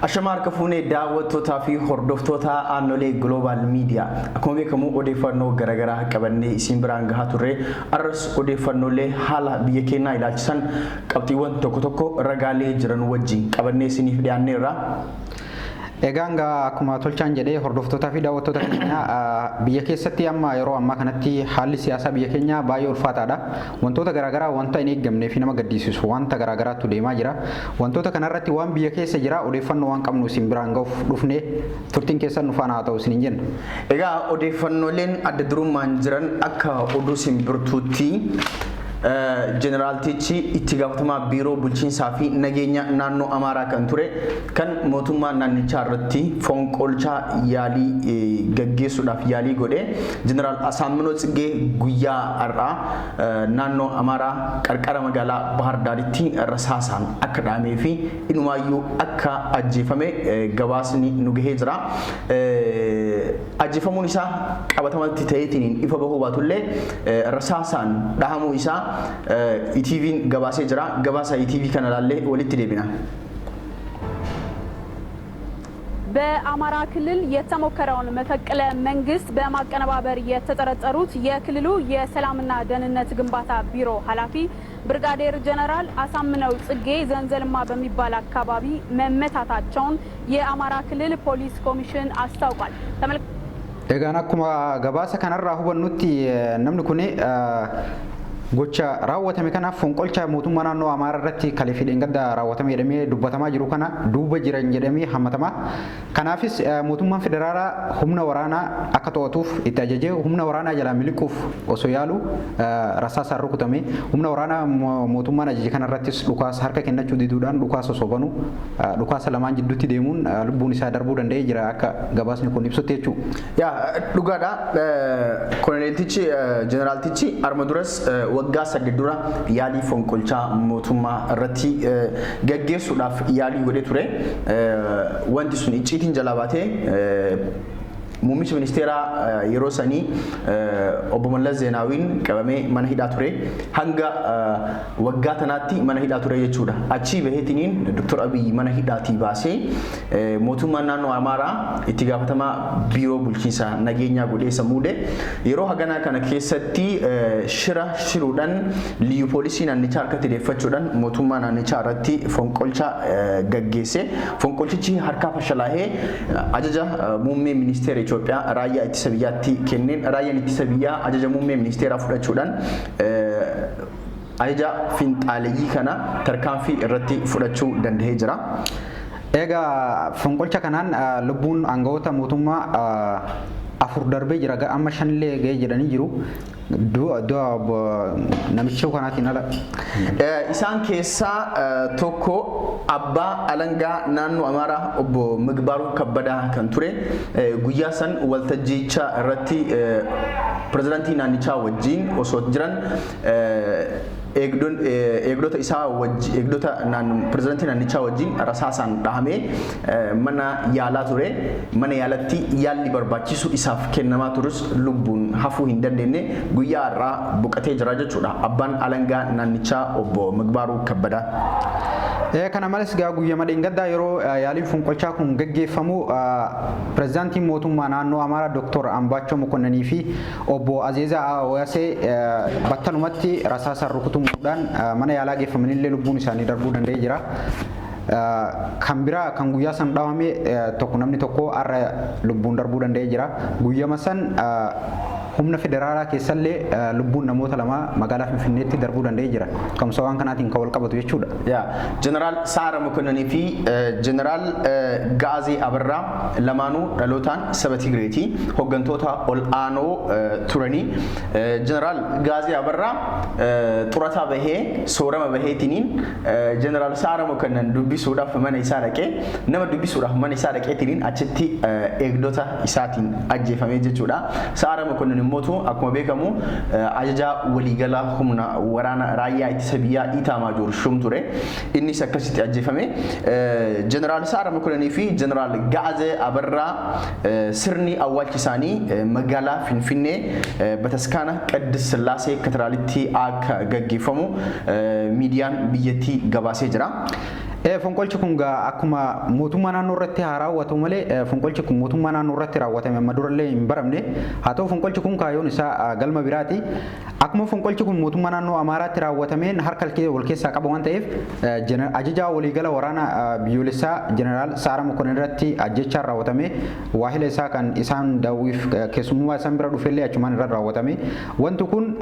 Ashamar Kafune daawwattoota fi hordoftoota aannolee Global Media akkuma beekamu odeeffannoo garagaraa qabannee isin biraan gahaa turre arras odeeffannoolee haala biyya keenyaa ilaalchisan qabxiiwwan tokko tokko ragaalee jiran wajjin qabannee isiniif dhiyaanneerra. Egaan akkuma tolchaan jedhee hordoftootaa fi daawwattoota keenya biyya keessatti amma yeroo ammaa kanatti haalli siyaasaa biyya keenyaa baay'ee ulfaataadha. Wantoota garaagaraa wanta hin eeggamnee fi nama gaddisiisu wanta garaagaraatu deemaa jira. Wantoota kanarratti waan biyya keessa jira odeeffannoo waan qabnu isin biraan gahuuf dhufnee turtiin keessan nu faana haa ta'u isiniin jenna. Egaa odeeffannooleen adda durummaan jiran akka oduu simbirtuutti General Tichi itti gaafatamaa biiroo bulchiinsaa fi nageenya naannoo Amaaraa kan ture kan mootummaa naannichaa irratti fonqolchaa yaalii gaggeessuudhaaf yaalii godhe General Asaminoo Tsiggee guyyaa har'aa naannoo Amaaraa qarqara magaalaa Bahar Daaritti rasaasaan akka dhaamee fi inumaayyuu akka ajjeefame gabaasni nu gahee jira. Ajjeefamuun isaa qabatamatti ta'eetiin ifa bahuu baatullee rasaasaan dhahamuu isaa ኢቲቪን ገባሴ ጅራ ገባሳ ኢቲቪ ከነላለ ወልት ደብና በአማራ ክልል የተሞከረውን መፈቅለ መንግስት በማቀነባበር የተጠረጠሩት የክልሉ የሰላምና ደህንነት ግንባታ ቢሮ ኃላፊ ብርጋዴር ጀነራል አሳምነው ጽጌ ዘንዘልማ በሚባል አካባቢ መመታታቸውን የአማራ ክልል ፖሊስ ኮሚሽን አስታውቋል። Egaan akkuma gabaasa kanarraa hubannutti namni kun gocha raawwatame kanaaf fonqolcha mootummaa naannoo Amaaraa irratti kaleefidheen gadda raawwatame jedhamee dubbatamaa jiru kana duuba jiran jedhamee hammatama. Kanaafis mootummaan federaalaa humna waraanaa akka to'atuuf itti ajajee humna waraanaa jalaa miliquuf osoo yaalu rasaasaan rukutame. Humna waraanaa mootummaan ajaje kanarrattis dhukaasa harka kennachuu diduudhaan dhukaasa sobanuu dhukaasa lamaan jidduutti deemuun lubbuun isaa darbuu danda'ee jira akka gabaasni kun ibsutti jechuudha. Yaa dhugaadha. Koloneel Tichi Jeneraal Tichi armaduras waggaa sadii dura yaalii fonqolchaa mootummaa irratti gaggeessuudhaaf yaalii godhee ture. Wanti sun icciitiin jalaa baatee Muummichi ministeeraa yeroo sanii obbo Mallas Zeenaawiin qabamee mana hidhaa ture hanga waggaa tanaatti mana hidhaa ture jechuudha. Achii baheetiniin Dr. Abiy mana hidhaatii baasee mootummaan naannoo Amaaraa itti gaafatamaa biiroo bulchiinsaa nageenyaa godhee muude yeroo haganaa kana keessatti shiruudhaan liyu poolisii naannichaa harkatti deeffachuudhaan mootummaa naannichaa irratti fonqolcha gaggeesse. Fonqolchichi harkaa fashalaahee ajaja muummee ministeera Itoophiyaa raayyaa ittisa biyyaatti kenneen raayyaan ittisa biyyaa ajaja muummee ministeeraa fudhachuudhaan ajaja finxaaleeyyii kana tarkaanfii irratti fudhachuu danda'ee jira. Egaa fonqolcha kanaan lubbuun aangawoota mootummaa afur darbee jira amma shanillee ga'ee jedhanii jiru. Namicha kanaatiin ala isaan keessaa tokko abbaa alangaa naannoo Amaaraa obbo Migbaaruu Kabbadaa kan ture guyyaa san waltajjicha irratti pirezidaantii naannichaa wajjin osoo jiran eegdota isaa eegdota pirezidaantii naannichaa wajjin rasaasaan dhahamee mana yaalaa ture. Mana yaalatti yaalli barbaachisu isaaf kennamaa turus lubbuun hafuu hin dandeenye guyyaa irraa boqotee jira jechuudha abbaan alangaa naannichaa obbo Migbaaruu Kabbadaa. Kana malees guyyaa madeen gaddaa yeroo yaaliin fonqolchaa kun gaggeeffamu pirezidaantiin mootummaa naannoo Amaaraa Dr. Ambaachoo Mokonanii fi obbo Azeezaa Awasee battalumatti rasaasaan rukutamuudhaan mana yaalaa geeffamanillee lubbuun isaanii darbuu danda'ee jira. Kan biraa kan guyyaa san dhaawame tokko namni tokko har'a lubbuun darbuu danda'ee jira. Guyyaa san humna federaalaa keessallee lubbuun namoota lama magaalaa Finfinneetti darbuu danda'ee jira. Kamsa waan kanaatiin kan wal qabatu jechuudha. Jeneraal Saara Mokonanii fi Jeneraal Gaazee Abarraa lamaanuu dhalootaan saba Tigreeti hooggantoota ol aanoo turanii. Jeneraal Gaazee Abarraa xurataa bahee soorama baheetiniin Jeneraal Saara Mokonan dubbisuudhaaf mana isaa dhaqee nama dubbisuudhaaf mana isaa dhaqeetiniin achitti eegdota isaatiin ajjeefamee jechuudha. Saara Mokonan mootu akkuma beekamu ajaja waliigalaa humna waraana raayyaa ittisa biyyaa Itamaajoor Shum ture. Innis akkasitti ajjeefame. Jeneraal Saara Mokonanii fi Jeneraal Gaazee Abarraa sirni awwaalcha isaanii magaalaa Finfinnee Bataskaana Qaddis Sillaasee Katedraalitti akka gaggeeffamu miidiyaan biyyattii gabaasee jira. fonqolchi kun akkuma mootummaa naannoo irratti haa raawwatu malee fonqolchi kun mootummaa naannoo irratti raawwatame amma durallee hin baramne haa ta'u fonqolchi kun kaayyoon isaa galma biraati akkuma fonqolchi kun mootummaa naannoo Amaaraatti raawwatameen harka wal keessaa qaba waan ta'eef ajajaa waliigala waraana biyyoolessaa jeneraal Saara Mokonnin irratti ajjechaan raawwatame waahila isaa kan isaan daawwiif keessummaa isaan bira dhufellee achumaan irra raawwatame wanti kun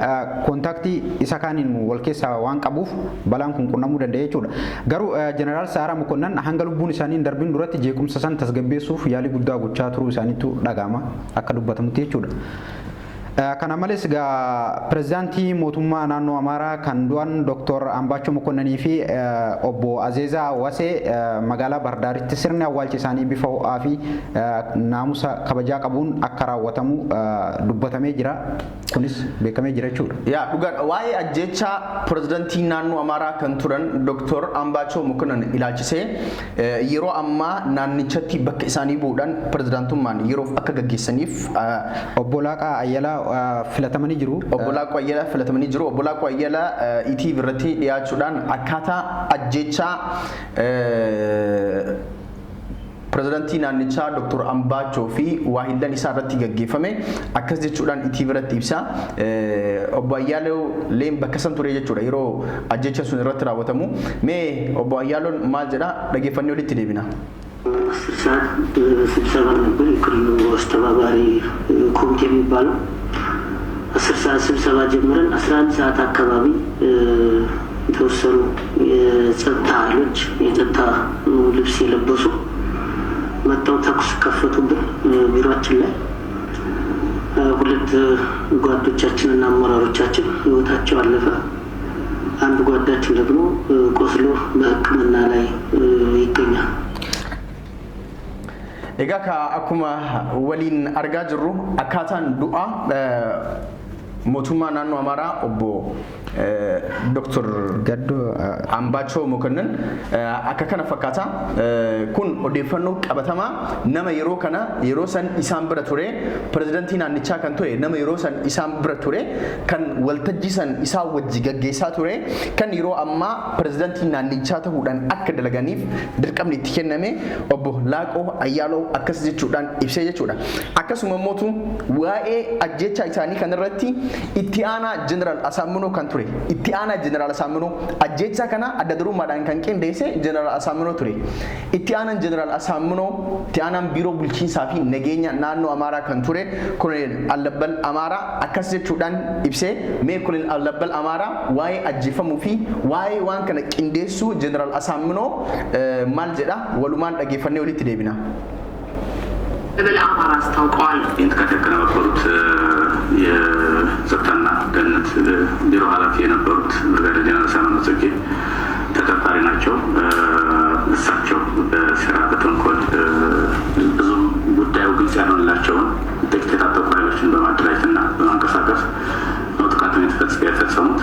kontaaktii isa kaaniin wal keessaa waan qabuuf balaan kun qunnamuu danda'e jechuudha garuu jeneraal Saara Mokonnin hanga lubbuun isaanii darbin duratti jeequmsa san tasgabbeessuuf yaalii guddaa gochaa turuu isaaniitu dhagama akka dubbatamutti jechuudha. Kana malees pirezidaantii mootummaa naannoo Amaaraa kan du'an Dr. Ambaachoo Mokonninii fi obbo Azeezaa Wasee magaalaa Bardaaritti sirni awwaalcha isaanii bifa ho'aa fi naamusa kabajaa qabuun akka raawwatamu dubbatamee jira. Kunis beekamee jira jechuudha. Yaa dhugaa waa'ee ajjeechaa pirezidaantii naannoo Amaaraa kan turan Dr. Ambaachoo Mokonnin ilaalchisee yeroo ammaa naannichatti bakka isaanii bu'uudhaan pirezidaantummaan yeroof akka gaggeessaniif obbo Laaqaa Ayyalaa filatamanii jiru. Obbo Laaqaa Ayyalaa filatamanii jiru. Obbo Laaqaa Ayyalaa ETV irratti dhiyaachuudhaan akkaataa ajjeechaa pirezidaantii naannichaa Dr. Ambaachoo fi waahillan isaa irratti gaggeeffame akkas jechuudhaan ETV irratti ibsa. Obbo Ayyaaloo leen bakka san ture jechuudha yeroo ajjeechaa sun irratti raawwatamu. Mee obbo Ayyaaloon maal jedha dhageeffannee walitti deebina. ስብሰባ ነበር የክልሉ አስተባባሪ ኮሚቴ የሚባለው 10 ሰዓት ስብሰባ ጀምረን 11 ሰዓት አካባቢ የተወሰኑ የጸጥታ ኃይሎች የጸጥታ ልብስ የለበሱ መጣው ተኩስ ከፈቱብን ቢሮአችን ላይ ሁለት ጓዶቻችንና አመራሮቻችን ህይወታቸው አለፈ አንድ ጓዳችን ደግሞ ቆስሎ በሕክምና ላይ ይገኛል Egaa akkuma waliin argaa jirru akkaataan du'a mootummaa naannoo Amaaraa obbo Dr. Ambaachoo Mokonnin akka kana fakkaata kun odeeffannoo qabatamaa nama yeroo kana yeroo san isaan bira ture pirezidaantii naannichaa kan ture nama yeroo san isaan bira ture kan waltajjii san isaa wajji gaggeessaa ture kan yeroo ammaa pirezidaantii naannichaa ta'uudhaan akka dalaganiif dirqamni itti kenname obbo Laaqoo Ayyaaloo akkas jechuudhaan ibsee jechuudha akkasuma mootu waa'ee ajjeechaa isaanii kanarratti itti aanaa jeneraal Asaaminoo kan ture itti aanaa jeneraal Asaaminoo ajjeechaa kana adda durummaadhaan kan qindeesse jeneraal Asaaminoo ture itti aanaan jeneraal Asaaminoo itti aanaan biiroo bulchiinsaa fi nageenya naannoo Amaaraa kan ture Koloneel Allabbal Amaaraa akkas jechuudhaan ibsee mee Koloneel Allabbal Amaaraa waa'ee ajjeefamuu fi waa'ee waan kana qindeessuu jeneraal Asaaminoo maal jedha walumaan dhageeffannee walitti deebina. በአማራ አስታውቀዋል የተከተከለ ነበሩት የጸጥታና ደህንነት ቢሮ ኃላፊ የነበሩት ብርጋዴር ጀነራል ሳምነው ጽጌ ተጠርጣሪ ናቸው። እሳቸው በስራ በተንኮል ብዙ ጉዳዩ ግልጽ ያልሆነላቸውን ጥቂት የታጠቁ ኃይሎችን በማደራጀትና በማንቀሳቀስ ነው ጥቃቱን የፈጸሙት።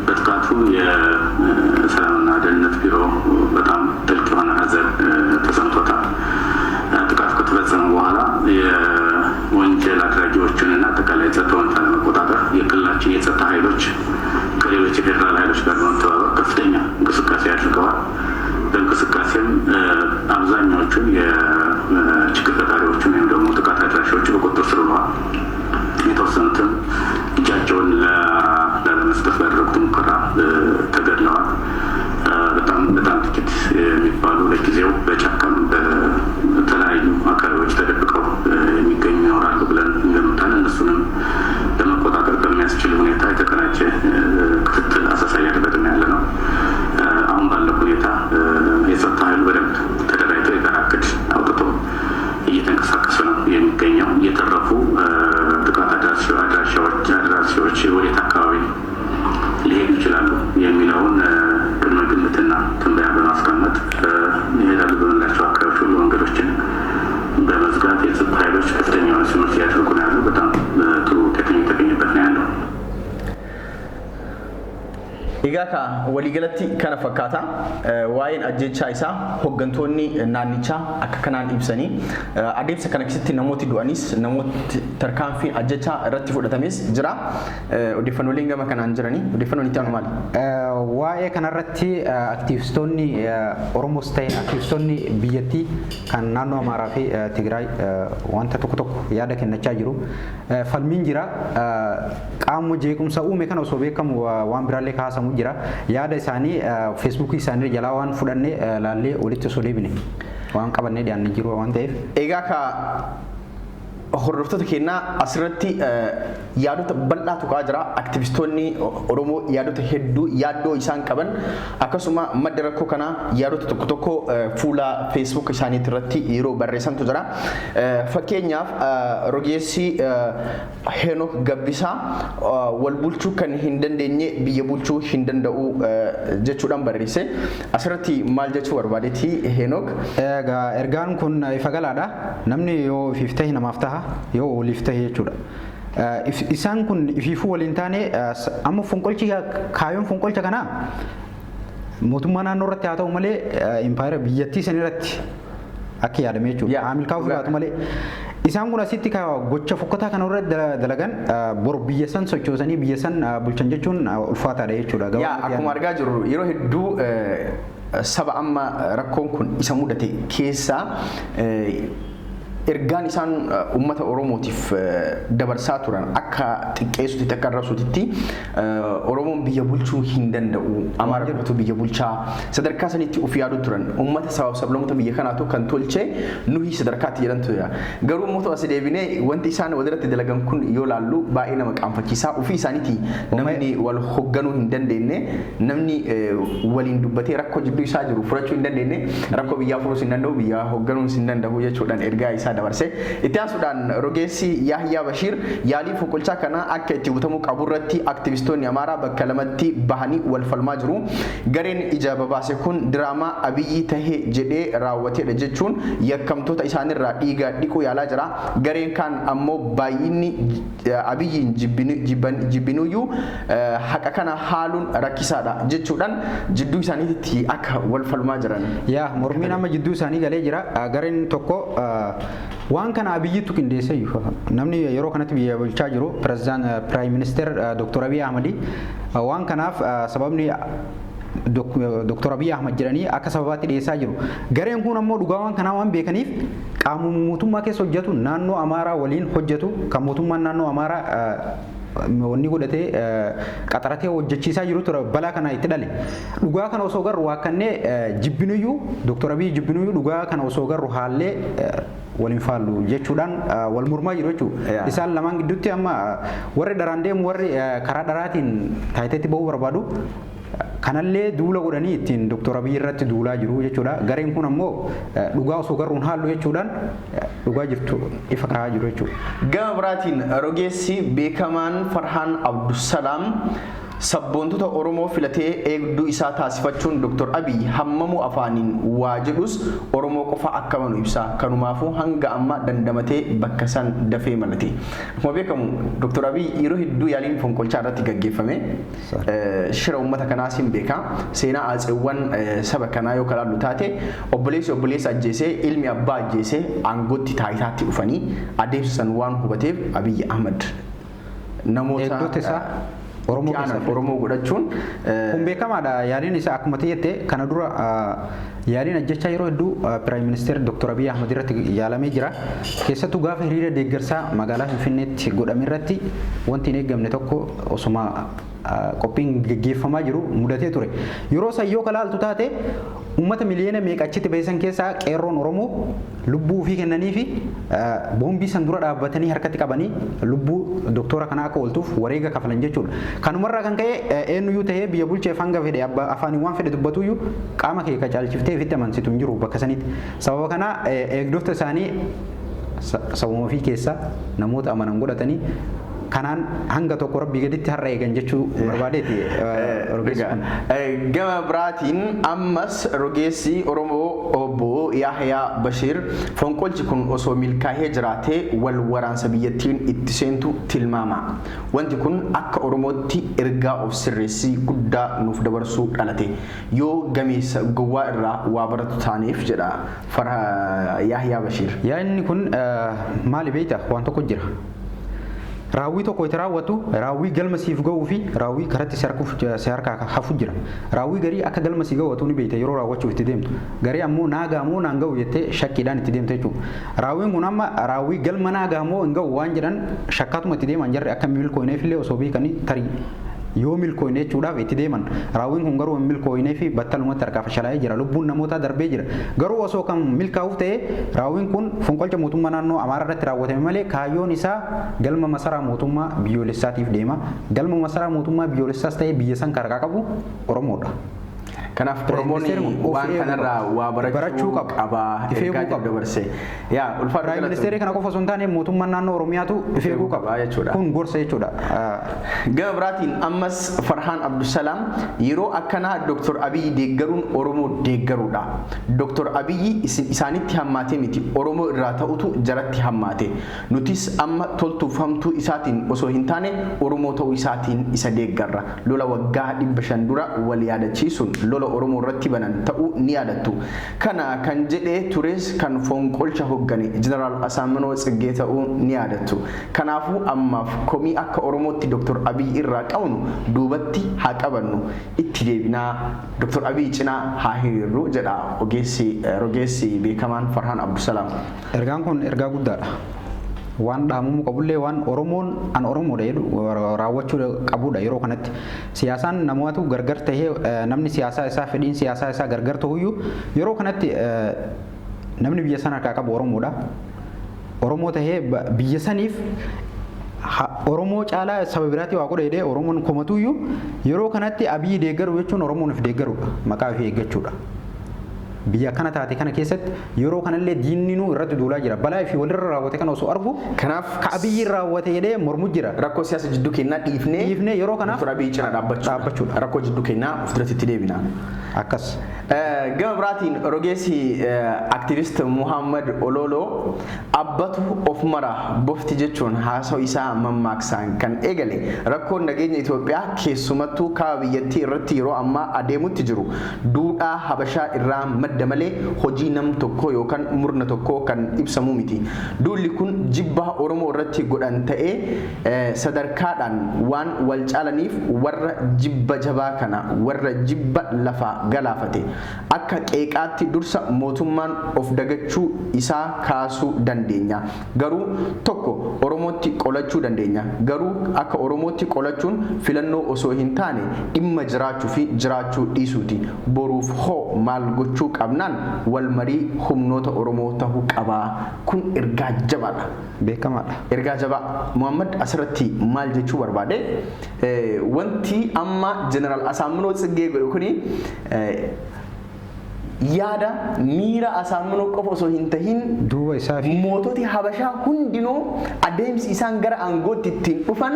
በጥቃቱ የሰላምና ደህንነት ቢሮ በጣም ጥልቅ የሆነ ሐዘን ተሰምቶታል። ጥቃት ከተፈጸመ በኋላ የወንጀል አድራጊዎችንና አጠቃላይ ጸጥታውን ለመቆጣጠር የክልላችን የጸጥታ ኃይሎች ከሌሎች የፌዴራል ኃይሎች ጋር በመተባበር ከፍተኛ እንቅስቃሴ አድርገዋል። በእንቅስቃሴም አብዛኛዎቹን የችግር ፈጣሪዎችን ወይም ደግሞ ጥቃት አድራሾች በቁጥጥር ስር ውለዋል። የተወሰኑትም እጃቸውን ላለመስጠት ባደረጉት ሙከራ ተገድለዋል። በጣም ጥቂት የሚባሉ ለጊዜው በጫካም በተለያዩ አካባቢዎች ተደብቀው የሚገኙ ይኖራሉ ብለን እንገምታለን። እነሱንም ለመቆጣጠር በሚያስችል ሁኔታ የተቀናጀ ክትትል አሰሳ እያደረግን ያለ ነው። አሁን ባለው ሁኔታ የጸጥታ ኃይሉ በደንብ ተደራጅቶ የጋራ እቅድ አውጥቶ እየተንቀሳቀሰ ነው የሚገኘው። እየተረፉ ጥቃት አድራሾች ወዴት አካባቢ ሊሄዱ ይችላሉ የሚለውን ቅድመ ግምትና ትንበያ በማስቀመጥ ይሄዳሉ በምንላቸው አካባቢዎች ሁሉ መንገዶችን በመዝጋት የጸጥታ ኃይሎች ከፍተኛ የሆነ ስምሪት እያደረጉ ነው ያለው። በጣም ጥሩ ውጤት የተገኘበት ነው ያለው። Egaa ka waliigalatti kana fakkaata waa'een ajjechaa isaa hoggantoonni naannichaa akka kanaan ibsanii adeemsa kana keessatti namooti du'anis namooti tarkaanfii ajjechaa irratti fudhatames jira odeeffannooleen gama kanaan jiranii odeeffannoon itti aanu maali? Waa'ee kanarratti aktiivistoonni Oromoos ta'e aktiivistoonni biyyattii kan naannoo Amaaraa fi Tigraay wanta tokko yaada kennachaa jiru. Falmiin jira qaama jeequmsa uume kana osoo beekamu waan biraallee kaasamu jira. Yaada isaanii feesbuukii isaanii jalaa waan fudhannee laallee walitti osoo deebine waan qabannee dhiyaannee jiru waan ta'eef. Egaa ka hordoftoota keenyaa asirratti yaadota bal'aa tuqaa jira aktivistoonni Oromoo yaadota hedduu yaaddoo isaan qaban akkasuma madda rakkoo kana yaadota tokko fuula Facebook isaaniitti irratti yeroo barreessantu jira. Fakkeenyaaf rogeessi Heenok Gabbisaa wal bulchuu kan hin dandeenye biyya bulchuu hin danda'u jechuudhaan barreesse. Asirratti maal jechuu barbaadeeti Heenok? Egaa ergaan kun ifa galaadha. Namni yoo ififtee namaaf ta'a yoo waliif ta'e jechuudha. Isaan kun ifiifuu waliin taane amma fonqolchi kaayoon fonqolcha kanaa mootummaa naannoo irratti haa ta'u malee impaayera biyyattii san irratti akka yaadame jechuudha. Haamilkaa ofii baatu malee. Isaan kun asitti gocha fokkataa kana irratti dalagan bor biyya san sochoosanii biyya san bulchan jechuun ulfaataadha jechuudha. Akkuma argaa jirru yeroo hedduu saba amma rakkoon kun isa mudate keessaa ergaan isaan uummata Oromootiif dabarsaa turan akka xiqqeessutti akka arrabsuutti Oromoon biyya bulchuu hin danda'u Amaara qofatu biyya bulchaa sadarkaa sanitti of yaadu turan uummata sabaaf sablammoota biyya kanaatu kan tolche nuyi sadarkaatti jedhantu jira. Garuu immoo as deebinee wanti isaan walirratti dalagan kun yoo laallu baay'ee nama qaanfachiisaa ofii isaaniiti namni wal hoogganuu hin dandeenye namni waliin dubbatee rakkoo jidduu isaa jiru furachuu hin dandeenye rakkoo biyyaa furuus hin danda'u biyyaa hoogganuu hin danda'u jechuudhaan ergaa isaa dabarse. Itti aansuudhaan rogeessi Yahyaa Bashiir yaalii fonqolchaa kana akka itti guutamuu qabu irratti aktivistoonni Amaaraa bakka lamatti bahanii wal falmaa jiru. Gareen ija babaase kun diraamaa Abiyyi tahee jedhee raawwateedha jechuun yakkamtoota isaanirraa dhiiga dhiquu yaalaa jira. Gareen kaan ammoo baay'inni Abiyyiin jibbinuyyuu haqa kana haaluun rakkisaadha jechuudhaan jidduu isaaniitti akka wal falmaa jiran. Yaa mormiin amma jidduu isaanii galee jira. Gareen tokko waan kana Abiyyiitu qindeessee namni yeroo kanatti biyya bulchaa jiru Prime Minister Dr. Abiy Ahmed waan kanaaf sababni Dr. Abiy Ahmed jedhanii akka sababaatti dhiyeessaa jiru. Gareen kun ammoo dhugaa waan kanaa waan beekaniif qaama mootummaa keessa hojjetu naannoo Amaaraa waliin hojjetu kan mootummaan naannoo Amaaraa wanni godhatee qaxaratee hojjechiisaa jiru ture balaa kana itti dhale. Dhugaa kana osoo garuu akkannee jibbinuyyuu Dr. Abiy jibbinuyyuu dhugaa kana osoo garuu haallee waliin faallu jechuudhaan wal mormaa jiru jechuudha. Isaan lamaan gidduutti amma warri daraan deemu warri karaa daraatiin taayiteetti bahuu barbaadu kanallee duula godhanii ittiin Dr. Abiy irratti duulaa jiru jechuudha. Gareen kun ammoo dhugaa osoo garuu haallu jechuudhaan dhugaa jirtu ifa kaa'aa jiru jechuudha. Gama biraatiin rogeessi beekamaan Farhaan Abdusalaam sabboontota Oromoo filatee eegduu isaa taasifachuun Dr. Abiy hammamu afaaniin waa jedhus Oromoo qofa akka manu ibsa. Kanumaafuu hanga amma dandamatee bakka san dafee malate. Akkuma beekamu Dr. Abiy yeroo hedduu yaaliin fonqolchaa irratti gaggeeffame shira uummata kanaas hin beeka. Seenaa aatseewwan saba kanaa yoo kalaallu taate obboleessa ajjeesee ilmi abbaa ajjeesee aangootti taayitaatti dhufanii adeemsisan waan hubateef Abiy Ahmed namoota Oromoo godhachuun kun beekamaadha. Yaaliin isaa akkuma ta'etti kana dura yaaliin ajjechaa yeroo hedduu Prime Minister Dr. Abiy Ahmed irratti yaalamee jira. Keessattuu gaafa hiriira deeggarsaa magaalaa Finfinneetti godhame irratti wanti hin eegamne tokko osuma qophiin gaggeeffamaa jiru mudatee ture. Yeroo san yoo kalaaltu taate uummata miliyoona meeqa achitti baay'isan keessaa qeerroon Oromoo lubbuu ofii kennanii fi boombii san dura dhaabbatanii harkatti qabanii lubbuu doktora kanaa akka ooltuuf wareega kafalan jechuudha. Kanumarraa kan ka'e eenyuyyuu ta'ee biyya bulcheef hanga fedhe afaaniin waan fedhe dubbatuyyuu qaama kee caalchiftee ofitti amansitu hin jiru bakka sanitti. Sababa kana eegdota isaanii sabuma ofii keessaa namoota amanan godhatanii kanaan hanga tokko rabbii gaditti har'a eegan jechuu barbaadeeti rogeessi kun. Gama biraatiin ammas rogeessi Oromoo obbo Yahyaa Bashiir fonqolchi kun osoo milkaa'ee jiraatee wal waraansa biyyattiin itti seentu tilmaama. Wanti kun akka Oromootti ergaa of sirreessii guddaa nuuf dabarsuu dhalate yoo gameessa gowwaa irraa waa baratu taaneef jedha Yahyaa Bashiir. Yaa inni kun maali beektaa waan tokko jira. Raawwii tokko itti raawwatu raawwii galma siif ga'uu fi raawwii karatti si harkaa hafu jira. Raawwii garii akka galma si ga'u ni beekta yeroo raawwachuuf itti deemtu. Garii ammoo naagaa moo naan ga'u jettee shakkiidhaan itti deemta jechuudha. Raawwiin kun amma raawwii galma naagaa moo hin ga'u waan jedhan shakkaatuma itti deeman jarri akka milkoo'ineef illee osoo beekanii tarii yoo milkoo'ine jechuudhaaf itti deeman. Raawwiin kun garuu hin milkoo'inee fi battalumatti harkaa fashalaa'ee jira. Lubbuun namootaa darbee jira. Garuu osoo kan milkaa'uuf ta'e raawwiin kun fonqolcha mootummaa naannoo Amaaraa irratti raawwatame malee kaayyoon isaa galma masaraa mootummaa biyyoolessaatiif deema. Galma masaraa mootummaa biyyoolessaas ta'e biyya san harkaa qabu Oromoodha. Kanaaf Oromoonni waan kanarraa waa barachuu qaba. Ergaa dabarsee. Yaa ulfaatu Prime Minister kana qofa osoo hin taane mootummaan naannoo Oromiyaatu ifeeguu qaba jechuudha. Kun gorsa jechuudha. Gama biraatiin ammas Farhaan Abdusalaam yeroo akkanaa Dr. Abiy deeggaruun Oromoo deeggaruudha. Dr. Abiy isaanitti hammaatee miti Oromoo irraa ta'utu jaratti hammaate. Nutis amma toltuufamtuu isaatiin osoo hin taane Oromoo ta'uu isaatiin isa deeggarra. Lola waggaa 500 dura wal yaadachiisuun lola Oromoo irratti banan ta'uu ni yaadattu. Kana kan jedhee tures kan fonqolcha hoggane Jeneraal Asaaminoo Tsiggee ta'uu ni yaadattu. Kanaafuu ammaaf komii akka Oromootti Dr. Abiy irraa qabnu duubatti haa qabannu itti deebinaa Dr. Abiy cinaa haa hiriirru jedha rogeessi beekamaan Farhaan Abdusalaam. Ergaan kun ergaa guddaadha. Waan dhaamuu qabullee waan Oromoon an Oromoodha jedhu raawwachuu qabudha yeroo kanatti. Siyaasaan namoota gargar tahee namni siyaasaa isaa fedhiin siyaasaa isaa gargar ta'uyyuu yeroo kanatti namni biyya sana harkaa qabu Oromoodha. Oromoo tahee biyya saniif Oromoo caalaa saba biraatti waa godha jedhee Oromoon komatuyyuu yeroo kanatti Abiy deeggaru jechuun Oromoon of deeggarudha. Maqaa ofii eeggachuudha. Biyya kana taate kana keessatti yeroo kanallee diinni nu irratti duulaa jira. Balaa fi walirra raawwate kana osoo argu kanaaf ka Abiy raawwate jedhee mormu jira. Rakkoo siyaasa jidduu keenyaa dhiifnee yeroo kanaaf Dr. Abiy cina dhaabbachuudha. Rakkoo jidduu keenyaa of duratti itti deebina. Akkas. Gama biraatiin rogeessi aktiivist Muhammad Ololoo abbatu of mara bofti jechuun haasa'u isaa mammaaksaan kan eegale rakkoon nageenya Itoophiyaa keessumattuu kaaba biyyattii irratti yeroo ammaa adeemutti jiru duudhaa Habashaa irraa madda malee hojii nam tokko yookaan murna tokko kan ibsamu miti. Duulli kun jibba Oromoo irratti godhan ta'ee sadarkaadhaan waan wal caalaniif warra jibba jabaa kana warra jibba lafa galaafate. Akka qeeqaatti dursa mootummaan of dagachuu isaa kaasuu dandeenya. Garuu tokko Oromootti qolachuu dandeenya. Garuu akka Oromootti qolachuun filannoo osoo hin taane dhimma jiraachuu fi jiraachuu dhiisuuti. Boruuf hoo maal gochuu qabnaan wal marii humnoota Oromoo ta'uu qabaa. Kun ergaa jabaadha. Beekamaadha. Ergaa jabaa. Muhammad asirratti maal jechuu barbaade? Wanti amma Jeneraal Asaaminoo Tsiggee godhu kuni yaada miira Asaaminoo qofa osoo hin tahin duuba isaa fi moototi Habashaa hundinuu adeemsi isaan gara aangootti ittiin dhufan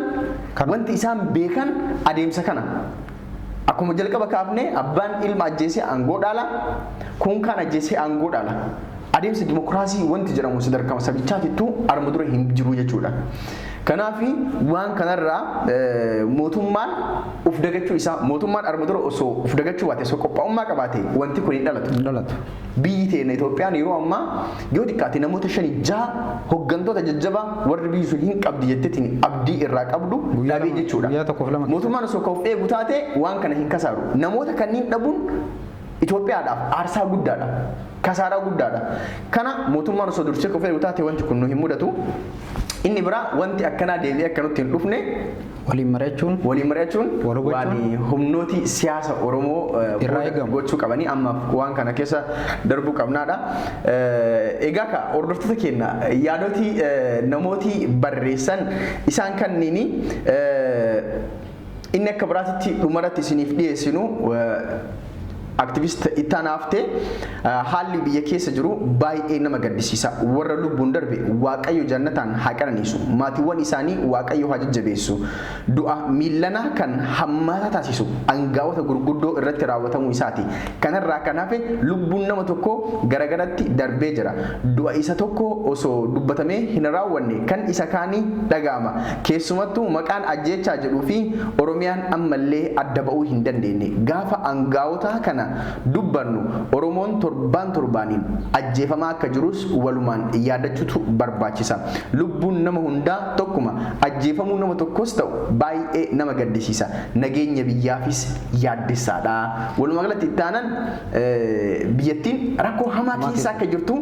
wanti isaan beekan adeemsa kana. Akkuma jalqaba kaafne abbaan ilma ajjeesee aangoo dhaala kun kan ajjeesee aangoo dhaala. Adeemsi dimokiraasii wanti jedhamu sadarkaa sabichaatittuu arma dura hin jiru jechuudha. Kanaafi waan kanarraa mootummaan uf dagachuu isaa mootummaan arma dura osoo uf dagachuu baate osoo qophaa'ummaa qabaate wanti kun hin dhalatu. Biyyi teenya Itoophiyaan yeroo ammaa yoo xiqqaate namoota 5-6 hooggantoota jajjabaa warri biyyi sun hin qabdi jetteetiin abdii irraa qabdu dhabee jechuudha. Mootummaan osoo ka'uuf eegu taate waan kana hin kasaaru. Namoota kanneen dhabuun Itoophiyaadhaaf aarsaa guddaadha. Kasaaraa guddaadha. Kana mootummaan osoo dursee ka'uuf eegu taate wanti kun nu hin mudatu. Inni biraa wanti akkanaa deebi'ee akkanutti hin dhufne waliin mari'achuun waan humnooti siyaasa Oromoo gochuu qabanii amma waan kana keessa darbuu qabnaadha. Egaa ka hordoftoota keenya yaadoti namooti barreessan isaan kanneeni inni akka biraatitti dhumarratti isiniif dhiyeessinu aktivist ittaanaafte haalli biyya keessa jiru baay'ee nama gaddisiisa. Warra lubbuun darbe Waaqayyo jannataan haa qananiisu. Maatiiwwan isaanii Waaqayyo haa jajjabeessu. Du'a miillana kan hammaata taasisu aangawoota gurguddoo irratti raawwatamuu isaati. Kanarraa kan hafe lubbuun nama tokko garagaratti darbee jira. Du'a isa tokko osoo dubbatamee hin raawwanne kan isa kaanii dhaga'ama. Keessumattuu maqaan ajjeechaa jedhuu fi Oromiyaan ammallee adda ba'uu hin dandeenye. Gaafa aangawoota kana dubbannu Oromoon torbaaniin ajjeefamaa akka jirus walumaan yaadachuutu barbaachisa. Lubbuun nama hundaa tokkuma, ajjeefamuu nama tokkos ta'u baay'ee nama gaddisiisa. Nageenya biyyaafis yaaddessaadha. Walumaa galatti itti aanan biyyattiin rakkoo hamaa keessa akka jirtu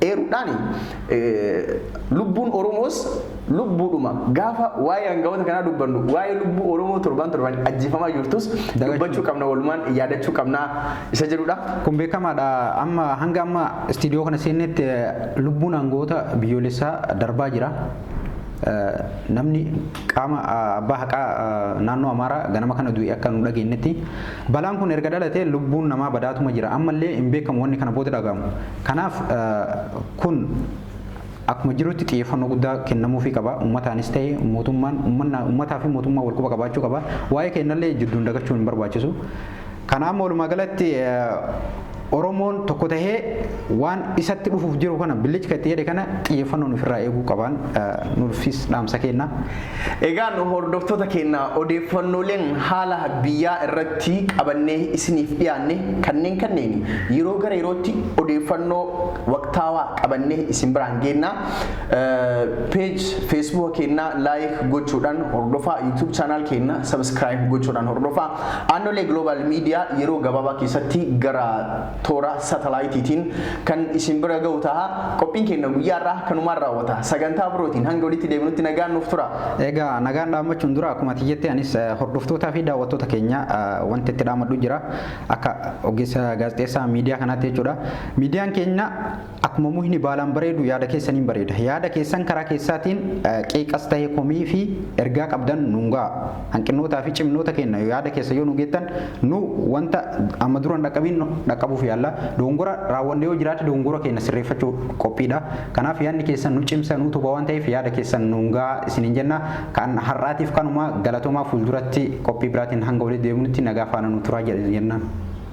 eeruudhaan lubbuun Oromoos lubbuudhuma gaafa waa'ee aangawoota kanaa dubbannu waa'ee lubbuu Oromoo torbaan ajjeefamaa jirtus dubbachuu qabna, walumaan yaadachuu qabna isa jedhudha. Kun beekamaadha. Amma hanga amma istiidiyoo kana seennetti lubbuun aangawoota biyyoolessaa darbaa jira. Namni qaama abbaa haqaa naannoo Amaaraa ganama kana du'e akka nu dhageenyetti balaan kun erga dhalatee lubbuun namaa badaatuma jira. Ammallee hin beekamu wanni kana booda dhagahamu. Kanaaf kun akkuma jirutti xiyyeeffannoo guddaa kennamuufii qaba. Ummataanis ta'e mootummaan ummataa fi mootummaa wal quba qabaachuu qaba. Waa'ee kennallee jidduun dagachuun hin barbaachisu. Kanaaf walumaa galatti Oromoon tokko tahee waan isatti dhufuuf jiru kana billicha itti jedhe kana xiyyeeffannoon ofirraa eeguu qaban nuufis dhaamsa kenna. Egaan hordoftoota keenya odeeffannooleen haala biyyaa irratti qabannee isiniif dhiyaanne kanneen yeroo gara yerootti odeeffannoo waqtaawaa qabannee isin biraan geenna. Page Facebook keenya like gochuudhaan hordofaa, YouTube channel keenya subscribe gochuudhaan hordofaa. Aannolee Global Media yeroo gabaabaa keessatti gara toora satellaayitiin kan isin bira ga'u ta'a. Qophiin keenya guyyaarraa kanumaan raawwata. Sagantaa birootiin hanga walitti deebinutti nagaan nuuf tura. Egaa nagaan dhaammachuun dura akkuma tiyyetti anis hordoftootaa fi daawwattoota keenya wanti itti dhaamadhu jira akka ogeessa gaazexeessaa miidiyaa kanaatti jechuudha. Miidiyaan keenya akkuma muhni baalaan bareedu yaada keessaniin bareeda. Yaada keessan karaa keessaatiin qeeqas ta'ee komii fi ergaa qabdan nungaa hanqinootaa fi cimnoota keenya yaada keessa yoo nu geettan nu wanta amma duraan dhaqqabuuf yaalla. Dongora raawwannee yoo jiraate dongora keenya sirreeffachuu qophiidha. Kanaaf yaadni keessan nu cimsa nu tuba waan ta'eef yaada keessan nungaa isiniin jenna. Kan har'aatiif kanuma galatoomaa fuulduratti qophii biraatiin hanga walitti deebinutti nagaa faana nu turaa jennaan.